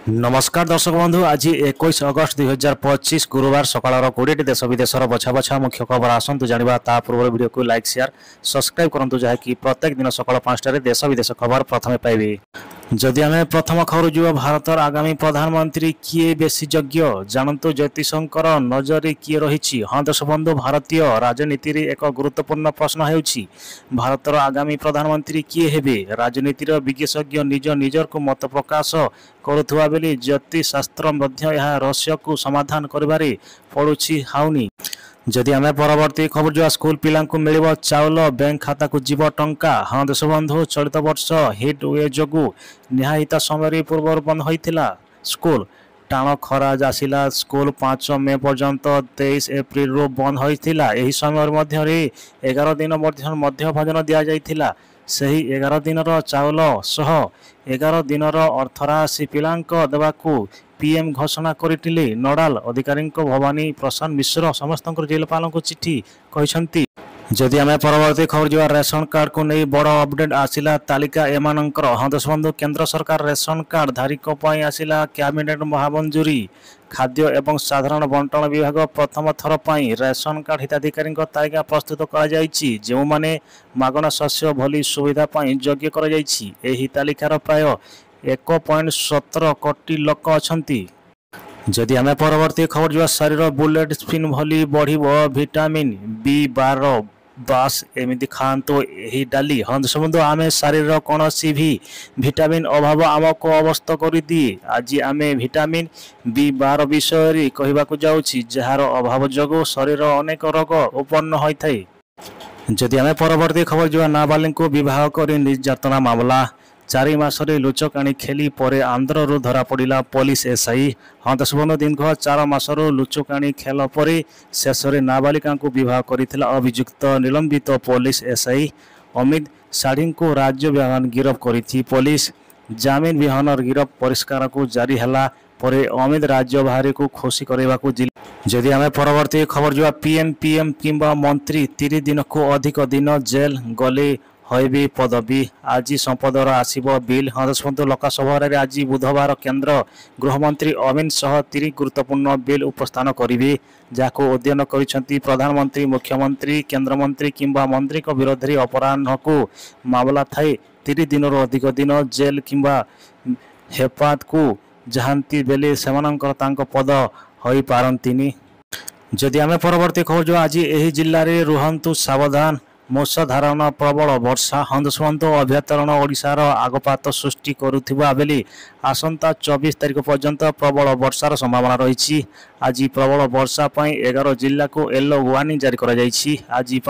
नमस्कार दर्शक बंधु आज 21 अगस्त 2025 गुरुवार सकाळ 20 देश विदेशर बछा बछा मुख्य खबर आसतु जाना ता पूर्व वीडियो को लाइक शेयर सब्सक्राइब करूँ जहाँकि प्रत्येक दिन सकाळ 5टार देश विदेश खबर प्रथम पाइबे। जदि आम प्रथम खबर जो भारत आगामी प्रधानमंत्री किए बेसी योग्य जानतु ज्योतिषंकर नजर किए रही। हाँ देश बंधु भारतीय राजनीति एक गुरुत्वपूर्ण प्रश्न होउछि भारतर आगामी प्रधानमंत्री किए हेबे। राजनीतिर विशेषज्ञ निज निजर को मत प्रकाश करुवा बेले ज्योतिष शास्त्र रहस्य को समाधान करिबारे पड़ुछि हाउनी। जदि आम परवर्ती खबर जो स्कूल पिला मिल चाउल बैंक खाता को जीव टंका। हाँ देश बंधु चलित वर्ष हिट वे जो निहायित समय पूर्व बंद होता स्कूल टाण खरा आसला स्कूल 5 मे पर्यंत 23 एप्रिल रू बंद होता। यही समय 11 दिन मध्य भोजन दि जाइथिला। सही 11 दिन चाउल सह 11 दिन अर्थराशि पिलांक देवाकू पीएम घोषणा करथिले। नोडाल अधिकारी भवानी प्रसाद मिश्र समस्त जिलापाल को चिठी कहते। जदि आम परवर्ती खबर जो रेशन कार्ड को नहीं बड़ अपडेट आसिला तालिका एमानंकर। हाँ देश बंधु केंद्र सरकार रेशन कार्ड धारिक आसिला कैबिनेट महामंजूरी। खाद्य एवं साधारण बंटन विभाग प्रथम थर पर रेशन कार्ड हिताधिकारी तालिका प्रस्तुत जो माने मागणा शस्य भली सुविधा योग्य कर तालिकार प्राय 1.17 कोटी लोक अच्छा। जदि आम परवर्ती खबर जो शरीर बुलेट स्पिन भली बढ़ विटामिन B12 बास एमती खातु यही डाली। हाँ देश बंधु आम शरीर कौन सी भी विटामिन अभाव आमको अवस्था कर दिए। आज आम विटामिन B12 विषय कहवाक जाऊँगी जार अभाव जो शरीर अनेक रोग उत्पन्न होता है। जदि आम परवर्ती खबर जो नाबालिग को विवाह कर निर्यातना मामला 4 मासरे लुचकाणी खेली पर आंध्र धरा पड़ा पुलिस एसआई। हाँ देश बंधु दीर्घ 4 मासर लुचकाणी खेल पर शेष में नाबालिका को विवाह करथिला अभियुक्त निलंबित पुलिस एसआई अमित साढ़ी को राज्य विभाग गिरफ करी। पुलिस जामिन विहन गिरफ परिष्कार को जारी है पर अमित राज्य बाहर को खुशी करने जिला। जदि आम परवर्ती खबर जो पीएम किंबा मंत्री 30 दिन को अधिक दिन जेल गले हईबे पदवी। आज संपदर आसीबो बिल। हाँ देश बंधु लोकसभा आज बुधवार केंद्र गृहमंत्री अमित शाह 3 गुरुत्वपूर्ण बिल उपस्थान करेंगे जहाँ उद्यन कर प्रधानमंत्री मुख्यमंत्री केंद्रमंत्री किंबा मंत्री विरोध में अपराह को मामला थाए 30 दिन अधिक दिन जेल किंबा हेफाजत को जहाँती बेले से पद हो पारती। जदि आम परवर्ती खबर जो आज यही जिले में रुहतु सावधान मूसधारण प्रबल वर्षा। हाँ देश बंधु अभ्यंतरण ओडिशार आगपात सृष्टि करुवा बेले आसंता 24 तारिख पर्यंत प्रबल वर्षार संभावना रही। आज प्रबल वर्षा 11 जिला को येलो वार्निंग जारी कर। आज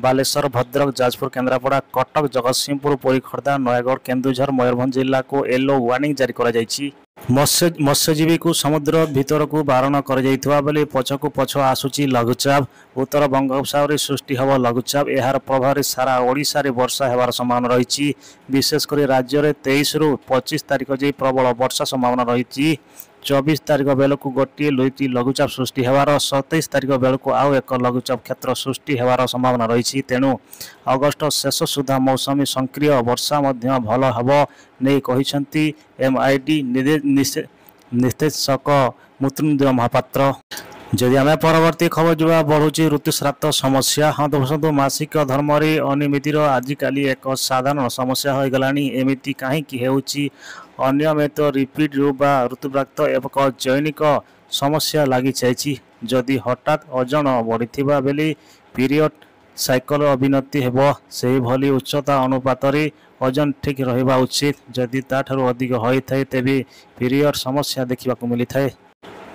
बालेश्वर भद्रक जाजपुर केन्द्रापड़ा कटक जगतसिंहपुर पुरी खोर्धा नयगढ़ केन्दुझर मयूरभंज जिला को येलो वार्निंग जारी कर। मत्स्यजीवी को समुद्र भीतर को बारण कर पछकु पछ आसुची लघुचाप। उत्तर बंगोपसागर सृष्टि हम लघुचाप यार प्रभाव सारा ओडिशा रे वर्षा होवार संभावना रही। विशेषकर राज्य में 23 ରୁ 25 तारिख जाए प्रबल वर्षा संभावना रही। 24 तारिख बेलू गोटे लुईटी लघुचाप सृष्टि होवार 27 तारिख बेलू आउ एक लघुचाप क्षेत्र सृष्टि होवार संभावना रही। तेणु अगस्ट शेष सुधा मौसमी सक्रिय वर्षा भल हम नहीं कहते MID निर्देशक मृत्युंजय महापात्र। जदि आम परवर्ती खबर जो बढ़ुची ऋतुस्राव समस्या। हाँ दोस्तों मासिक धर्म अनियमितर आजिकल एक साधारण समस्या हो गलानी। एमिति कहीं अनियमित रिपीट ऋतुप्राप्त एक जैनिक समस्या लगी जाइए। जदि हठात ओजन बढ़ी बेले पीरियड साइकल अवनति हेब से भली उच्चता अनुपात ओजन ठीक रहा उचित। जदि ताठू अधिक होता है तेबे पीरियड समस्या देखा मिलता है।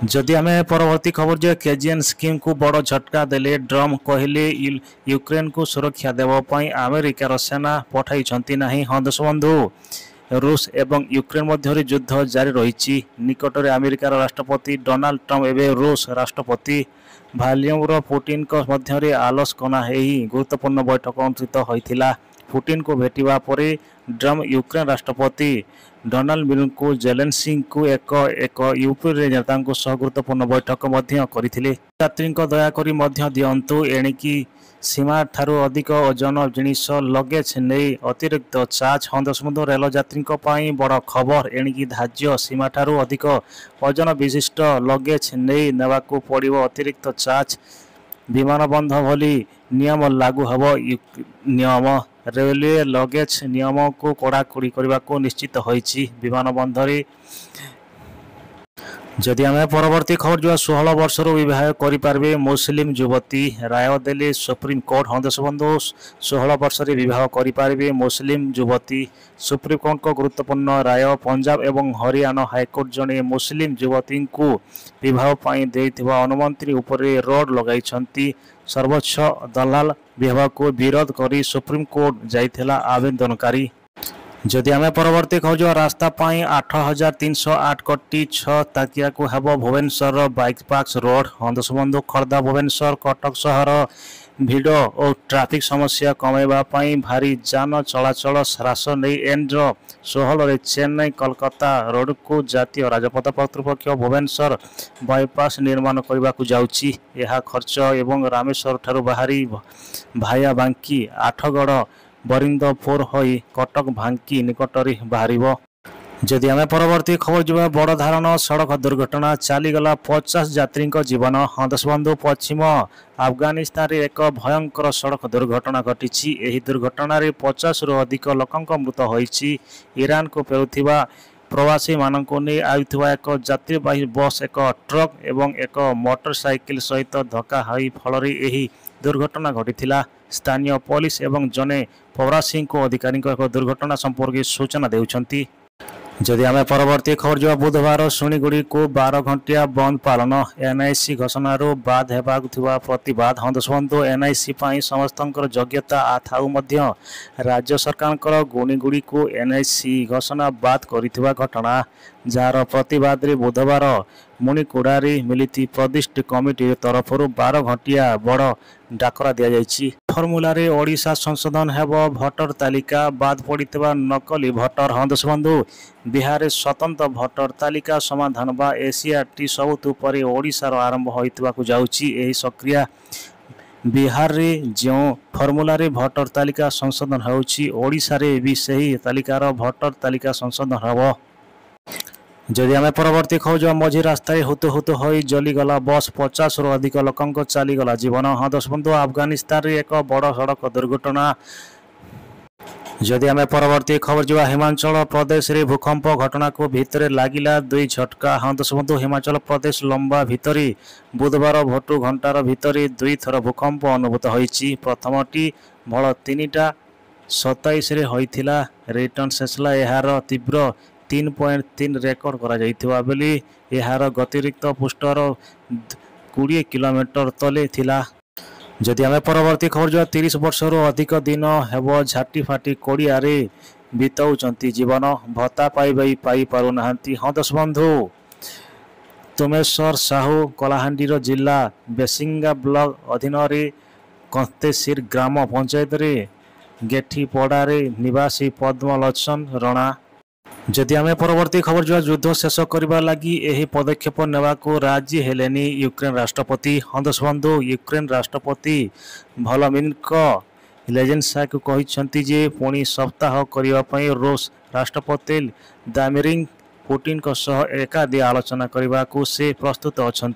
जदि आम परवर्ती खबर जो केजीएन स्कीम को बड़ झटका देले ट्रम्प कहले यूक्रेन को सुरक्षा देवाई अमेरिकार सेना पठाई ना। हाँ देश बंधु रूस एवं यूक्रेन मध्य युद्ध जारी रही। निकटरे अमेरिकार राष्ट्रपति डोनाल्ड ट्रम्प एवं रूस राष्ट्रपति व्लादिमीर पुतिन मध्य आलोचना गुरुत्वपूर्ण बैठक अनुष्ठित होता। पुतिन को भेटिबा परे ड्रम यूक्रेन राष्ट्रपति डोनाल्ड जेलेन्स्की एक यूपी नेता सह गुरुत्वपूर्ण बैठक करथिले। यात्री दयाकोरी दिंतु एणिकी सीमा ठारू अधिक ओजन जिनिस लगेज नहीं अतिरिक्त चार्ज। दशमलव रेल यात्री बड़ खबर एणिकी धार्य सीमा ठारू अधिक ओजन विशिष्ट लगेज नहीं नेबाकू पड़ो अतिरिक्त चार्ज। विमान बंध भली नियम लागू हब। नियम रेलवे लगेज नियम को कड़ाकड़ी करने को निश्चित होइछि विमान बंधरे। जदि आम परवर्ती खबर जो 16 वर्ष विवाह करें मुस्लिम युवती राय देले सुप्रीम कोर्ट। देश बंधु 16 वर्ष विवाह करें मुस्लिम युवती सुप्रीम कोर्ट को गुरुत्वपूर्ण राय। पंजाब एवं हरियाणा हाईकोर्ट जड़े मुस्लिम युवती को विवाह देथिबा अनुमति उपरे रोड लगाई। सर्वोच्च दलाल विवाह को विरोध करी सुप्रीम कोर्ट जाइथिला आवेदनकारी। जदि आम परवर्ती खबर रास्ता 8,308 कोटी 6 ताकिया को हेब भुवनेश्वर बाइपास रोड। देश बंधु खर्दा भुवनेश्वर कटक सहर भिड़ और ट्राफिक समस्या कमेवा भारी जान चलाचल ह्रास नहीं एंड्र 16 चेन्नई कोलकाता रोड को जातीय राजपथ कर्तृपक्ष भुवनेश्वर बाइपास निर्माण करने को जाउछि। यह खर्च एवं रामेश्वर ठारू बाहरी भाया बांकी आठगड़ बरिंदपुर होई कटक भांकी निकटरी बाहर। जदि आम परवर्ती खबर जो बड़ धारण सड़क दुर्घटना चलीगला 50 यात्री जीवन। देश बंधु पश्चिम अफगानिस्तान एक भयंकर सड़क दुर्घटना घटी। यह दुर्घटना 50 रु अधिक लोक मृत होइछि। ईरान को फेरुथिबा प्रवासी मानक नहीं आयुवा एक यात्रीवाही बस एक ट्रक एवं एक मोटरसाइकिल सहित धक्का होई फल यह दुर्घटना घटी। स्थानीय पुलिस एवं जने प्रवासी को अधिकारी एक दुर्घटना संपर्क सूचना देउछंती। जदि आम परवर्ती खबर जो बुधवार शुणीगुड़ी को 12 घंटिया बंद पालन एनआईसी घोषण बाद होगा प्रतिवाद। देश बंधु एनआईसी समस्त योग्यता थाऊ राज्य सरकार गुणीगुड़ी को एनआईसी घोषणा बाद कर घटना जार प्रतिवाद बुधवार मुणिकुड़ारी मिलिति प्रदिष्ट कमिटी तरफ 12 घंटिया बड़ डाकरा दि जाइछि। फर्मुलार ओडिशा संशोधन हेब भोटर तालिका बाद पड़ता नकली भोटर। देश बंधु बिहार स्वतंत्र भोटर तालिका समाधान बा एसीआरटी सबुत पर ओडिशार आरंभ होइतबा को जाउछि। एही सक्रिया बिहार रे जो फर्मुलार भोटर तालिका संशोधन होउछि ओडिशा रे भी सही तालिकार भोटर तालिका संशोधन हेब। जदि आम परवर्ती खबर जो मझी रास्ता हुतु हुतु हो जलीगला बस 50 रु अधिक लोक चलीगला जीवन। देश बंधु अफगानिस्तान एक बड़ सड़क दुर्घटना। जदि आम परवर्ती खबर जो हिमाचल प्रदेश रे भूकंप घटना को भितर लागिला 2 झटका। देश बंधु हिमाचल प्रदेश लंबा भितरी बुधवार भोटू घंटार भितरी 2 थर भूकंप अनुभूत होइछि। प्रथमटी भल 3टा 27 होइथिला। रिटर्न शेषला यार तीव्र 3.3 रेकर्ड करा जाइथिबा बेली यार गतिरिक्त पृष्ठर 20 किलोमीटर तले थिला। जदि आम परवर्ती खबर जो 30 वर्ष अधिक दिन हेब झाटी फाटी कोड़िया बिताउचंती जीवन भत्ता पाई पारु नाहंती। देश बंधु तुमेश्वर साहू कलाहांडी जिला बेसिंगा ब्लॉक अधीन कंतेसिर ग्राम पंचायत गेठीपड़ा निवासी पद्मलोचन रणा। जदि आम परवर्ती खबर जो युद्ध शेष करने लगी यही पदक्षेप नेबाकू राजी हेलेनी यूक्रेन राष्ट्रपति। देश बंधु यूक्रेन राष्ट्रपति वोलोदिमीर जेलेन्स्की कहते जे पुणी सप्ताह करने रूस राष्ट्रपति व्लादिमीर पुतिन एकादि आलोचना करने को से प्रस्तुत अच्छा।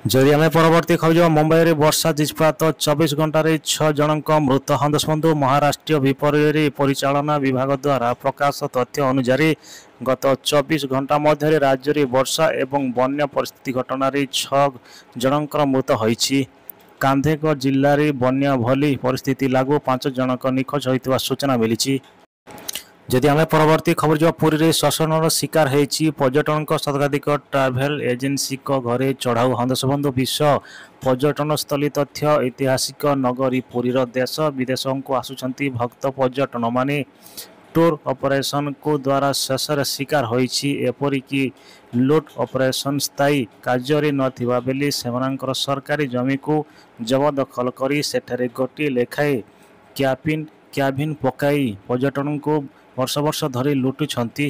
जदि आम परवर्ती खबर जो मुंबई में वर्षा जिजपात 24 घंटे 6 जनक मृत। देश बंधु महाराष्ट्र विपर्य परिचालना विभाग द्वारा प्रकाश तथ्य अनुसार गत 24 घंटा मध्य राज्य में वर्षा एवं बन्या परिस्थिति घटना 6 जनक मृत होइछि। कांधेगढ़ जिले में बन्या भली परिस्थिति लागू 5 जनक निखोज होइतिबा सूचना मिली। जदि आम परवर्ती खबर जो पुरी रे शोषण शिकार होइछि पर्यटन शताधिक ट्राभेल एजेंसी घरे चढ़ाऊ। देश बंधु विश्व पर्यटन स्थली तथ्य ऐतिहासिक नगरी पुरीर देश विदेश को आसुचंती भक्त पर्यटन माने टूर ऑपरेशन को द्वारा शेष शिकार होइछि। एपरिकी लुट ऑपरेशन स्थायी कार्य नथिबा बेली सेमानकर सरकारी जमी को जबरदखल करी सेठारे गोटे लेखाए କ୍ୟାବିନ୍ ପକାଇ ପର୍ଯ୍ୟଟକଙ୍କୁ ବର୍ଷ ବର୍ଷ ଧରି ଲୁଟୁଛନ୍ତି।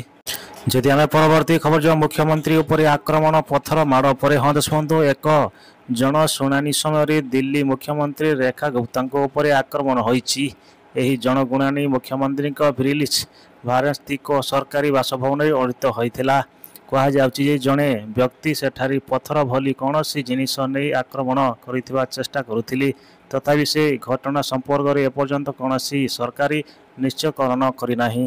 ଯଦି ଆମେ ପରବର୍ତ୍ତୀ ଖବର ଯିବା, ମୁଖ୍ୟମନ୍ତ୍ରୀ ଉପରେ ଆକ୍ରମଣ ପଥର ମାଡ଼ ପରେ ହଁ ଦେଖନ୍ତୁ, ଏକ ଜନଶୁଣାଣି ସମୟରେ ଦିଲ୍ଲୀ ମୁଖ୍ୟମନ୍ତ୍ରୀ ରେଖା ଗୁପ୍ତାଙ୍କ ଉପରେ ଆକ୍ରମଣ ହୋଇଛି। ଏହି ଜନଶୁଣାଣି ମୁଖ୍ୟମନ୍ତ୍ରୀଙ୍କ ବ୍ରିଲିଚ୍ ଭାରସ୍ଥିତ ସରକାରୀ ବାସଭବନରେ ଅନୁଷ୍ଠିତ ହୋଇଥିଲା। କୁହାଯାଉଛି ଯେ ଜଣେ ବ୍ୟକ୍ତି ସେଠାରେ ପଥର ଭଳି କୌଣସି ଜିନିଷ ନେଇ ଆକ୍ରମଣ କରିଥିବା ଚେଷ୍ଟା କରୁଥିଲେ। ତଥାପି ସେ ଘଟଣା ସମ୍ପର୍କରେ ଏପର୍ଯ୍ୟନ୍ତ କୌଣସି ସରକାରୀ ନିଶ୍ଚୟକରଣ କରିନାହିଁ।